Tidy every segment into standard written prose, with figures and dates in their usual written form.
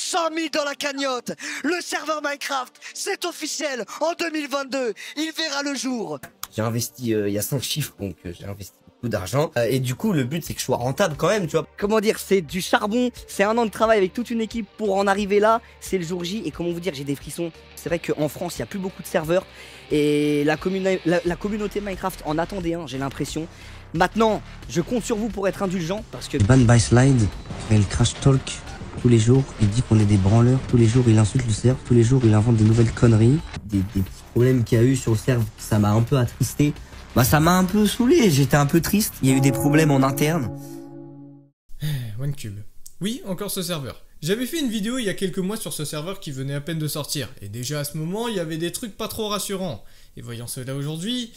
100 000 dans la cagnotte. Le serveur Minecraft, c'est officiel. En 2022, il verra le jour. J'ai investi, il y a 5 chiffres, donc j'ai investi beaucoup d'argent. Et du coup, le but, c'est que je sois rentable quand même, tu vois. Comment dire, c'est du charbon, c'est un an de travail avec toute une équipe pour en arriver là. C'est le jour J et comment vous dire, j'ai des frissons. C'est vrai qu'en France, il n'y a plus beaucoup de serveurs. Et la communauté Minecraft en attendait un, j'ai l'impression. Maintenant, je compte sur vous pour être indulgent parce que... Ban by Slide fait le crash talk tous les jours. Il dit qu'on est des branleurs. Tous les jours, il insulte le serve. Tous les jours, il invente de nouvelles conneries. Des petits problèmes qu'il y a eu sur le serve, ça m'a un peu attristé. Bah, ça m'a un peu saoulé. J'étais un peu triste. Il y a eu des problèmes en interne. OneCube. Oui, encore ce serveur. J'avais fait une vidéo il y a quelques mois sur ce serveur qui venait à peine de sortir. Et déjà à ce moment, il y avait des trucs pas trop rassurants. Et voyant cela aujourd'hui,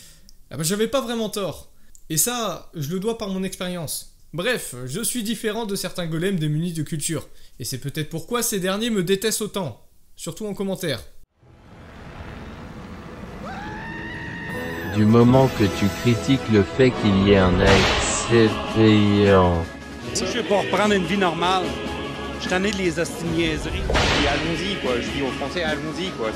ah bah, j'avais pas vraiment tort. Et ça, je le dois par mon expérience. Bref, je suis différent de certains golems démunis de culture. Et c'est peut-être pourquoi ces derniers me détestent autant. Surtout en commentaire. Du moment que tu critiques le fait qu'il y ait un excellent. Si je veux pas reprendre une vie normale, je t'en ai de les hostiniaiseries. Puis allons-y quoi, je dis aux Français allons-y quoi.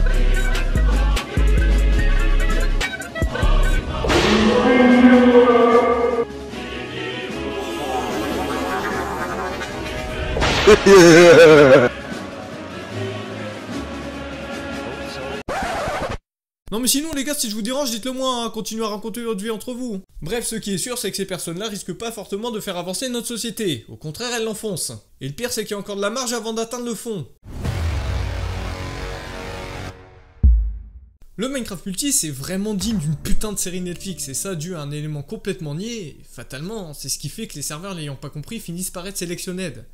Non mais sinon les gars, si je vous dérange, dites-le moi, hein, continuez à raconter votre vie entre vous. Bref, ce qui est sûr, c'est que ces personnes-là risquent pas fortement de faire avancer notre société. Au contraire, elles l'enfoncent. Et le pire, c'est qu'il y a encore de la marge avant d'atteindre le fond. Le Minecraft Multi, c'est vraiment digne d'une putain de série Netflix, et ça dû à un élément complètement niais, et fatalement, c'est ce qui fait que les serveurs l'ayant pas compris finissent par être selectionned.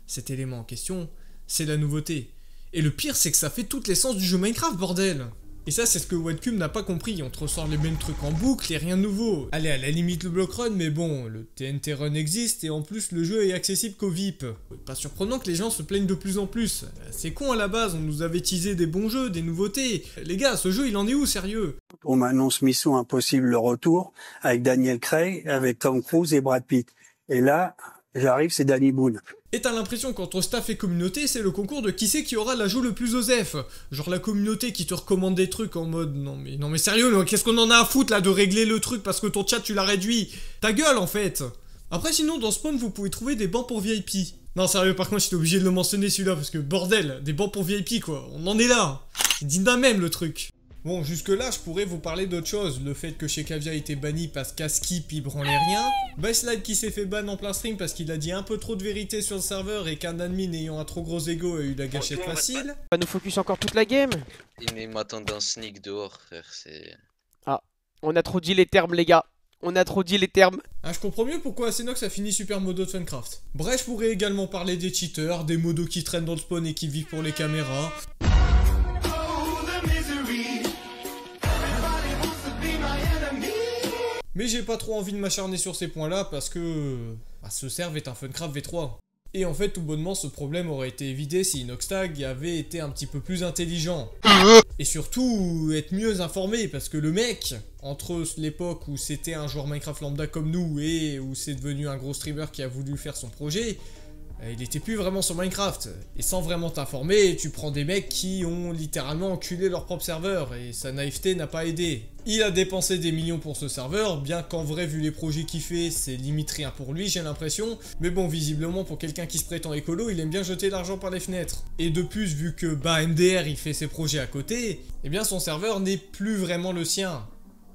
Cet élément en question, c'est la nouveauté. Et le pire, c'est que ça fait toute l'essence du jeu Minecraft, bordel! Et ça, c'est ce que OneCube n'a pas compris, on te ressort les mêmes trucs en boucle et rien de nouveau. Allez, à la limite le block run, mais bon, le TNT run existe et en plus le jeu est accessible qu'aux VIP. Pas surprenant que les gens se plaignent de plus en plus. C'est con à la base, on nous avait teasé des bons jeux, des nouveautés. Les gars, ce jeu il en est où, sérieux? On m'annonce Mission Impossible le retour, avec Daniel Craig, avec Tom Cruise et Brad Pitt. Et là, j'arrive, c'est Danny Boone. Et t'as l'impression qu'entre staff et communauté, c'est le concours de qui c'est qui aura l'ajout le plus osef. Genre la communauté qui te recommande des trucs en mode non mais sérieux, qu'est-ce qu'on en a à foutre là de régler le truc parce que ton chat tu l'as réduit. Ta gueule en fait. Après sinon dans Spawn vous pouvez trouver des bancs pour VIP. Non sérieux par contre j'étais obligé de le mentionner celui-là parce que bordel, des bancs pour VIP quoi, on en est là. C'est digne d'un même le truc. Bon, jusque là, je pourrais vous parler d'autre chose. Le fait que Shekavia a été banni parce qu'à skip, il branlait rien. Byslide qui s'est fait ban en plein stream parce qu'il a dit un peu trop de vérité sur le serveur et qu'un admin ayant un trop gros ego a eu la gâchette facile. On va nous focus encore toute la game. Il m'attend d'un sneak dehors, frère, c'est... Ah, on a trop dit les termes, les gars. On a trop dit les termes. Ah, je comprends mieux pourquoi Asenox a fini super modo de Funcraft. Bref, je pourrais également parler des cheaters, des modos qui traînent dans le spawn et qui vivent pour les caméras. Mais j'ai pas trop envie de m'acharner sur ces points-là parce que... bah, ce serve est un Funcraft V3. Et en fait, tout bonnement, ce problème aurait été évité si Inoxtag avait été un petit peu plus intelligent. Et surtout, être mieux informé, parce que le mec, entre l'époque où c'était un joueur Minecraft lambda comme nous et où c'est devenu un gros streamer qui a voulu faire son projet, il était plus vraiment sur Minecraft. Et sans vraiment t'informer, tu prends des mecs qui ont littéralement enculé leur propre serveur, et sa naïveté n'a pas aidé. Il a dépensé des millions pour ce serveur, bien qu'en vrai, vu les projets qu'il fait, c'est limite rien pour lui, j'ai l'impression. Mais bon, visiblement, pour quelqu'un qui se prétend écolo, il aime bien jeter l'argent par les fenêtres. Et de plus, vu que, bah, MDR, il fait ses projets à côté, eh bien, son serveur n'est plus vraiment le sien.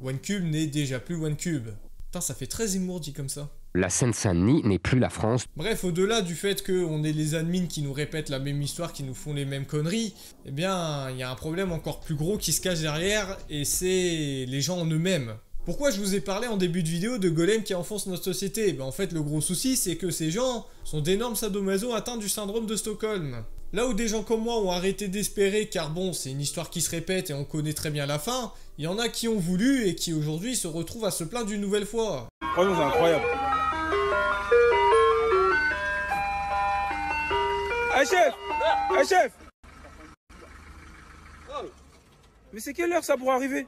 OneCube n'est déjà plus OneCube. Putain, ça fait très Zemmour dit comme ça. La Seine-Saint-Denis n'est plus la France. Bref, au-delà du fait qu'on est les admins qui nous répètent la même histoire, qui nous font les mêmes conneries, eh bien, il y a un problème encore plus gros qui se cache derrière, et c'est les gens en eux-mêmes. Pourquoi je vous ai parlé en début de vidéo de golems qui enfoncent notre société? Ben en fait, le gros souci, c'est que ces gens sont d'énormes sadomaso atteints du syndrome de Stockholm. Là où des gens comme moi ont arrêté d'espérer, car bon, c'est une histoire qui se répète et on connaît très bien la fin, il y en a qui ont voulu et qui aujourd'hui se retrouvent à se plaindre une nouvelle fois. Franchement, c'est incroyable. Hey chef! Hey chef! Mais c'est quelle heure ça pour arriver?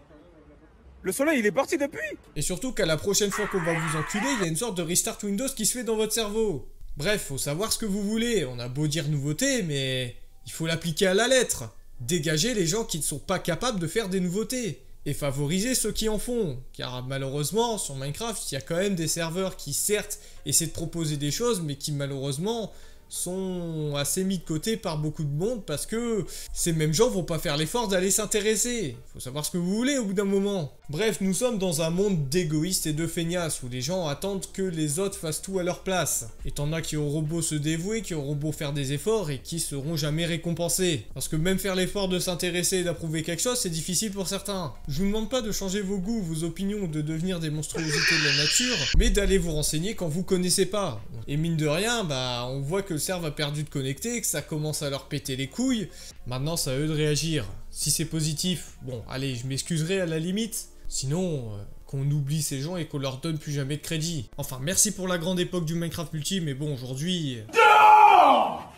Le soleil il est parti depuis! Et surtout qu'à la prochaine fois qu'on va vous enculer, il y a une sorte de restart Windows qui se fait dans votre cerveau. Bref, faut savoir ce que vous voulez, on a beau dire nouveauté, mais il faut l'appliquer à la lettre. Dégager les gens qui ne sont pas capables de faire des nouveautés. Et favoriser ceux qui en font. Car malheureusement, sur Minecraft, il y a quand même des serveurs qui certes essaient de proposer des choses, mais qui malheureusement sont assez mis de côté par beaucoup de monde parce que ces mêmes gens vont pas faire l'effort d'aller s'intéresser. Faut savoir ce que vous voulez au bout d'un moment. Bref, nous sommes dans un monde d'égoïstes et de feignasses où les gens attendent que les autres fassent tout à leur place. Et t'en as qui auront beau se dévouer, qui auront beau faire des efforts et qui seront jamais récompensés. Parce que même faire l'effort de s'intéresser et d'approuver quelque chose, c'est difficile pour certains. Je vous demande pas de changer vos goûts, vos opinions ou de devenir des monstruosités de la nature, mais d'aller vous renseigner quand vous connaissez pas. Et mine de rien, bah on voit que le serveur a perdu de connecter, que ça commence à leur péter les couilles. Maintenant, c'est à eux de réagir. Si c'est positif, bon, allez, je m'excuserai à la limite. Sinon, qu'on oublie ces gens et qu'on leur donne plus jamais de crédit. Enfin, merci pour la grande époque du Minecraft Multi, mais bon, aujourd'hui...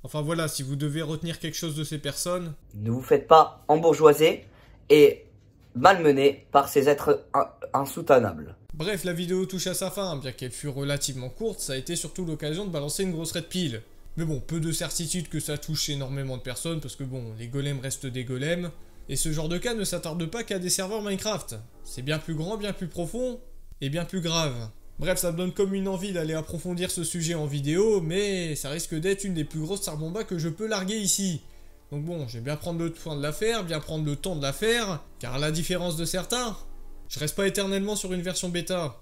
Enfin voilà, si vous devez retenir quelque chose de ces personnes... Ne vous faites pas embourgeoiser et malmener par ces êtres insoutenables. Bref, la vidéo touche à sa fin, bien qu'elle fût relativement courte, ça a été surtout l'occasion de balancer une grosse red pile. Mais bon, peu de certitude que ça touche énormément de personnes, parce que bon, les golems restent des golems. Et ce genre de cas ne s'attarde pas qu'à des serveurs Minecraft. C'est bien plus grand, bien plus profond, et bien plus grave. Bref, ça me donne comme une envie d'aller approfondir ce sujet en vidéo, mais ça risque d'être une des plus grosses sarbombas que je peux larguer ici. Donc bon, je vais bien prendre le temps de la faire, bien prendre le temps de la faire, car à la différence de certains, je reste pas éternellement sur une version bêta.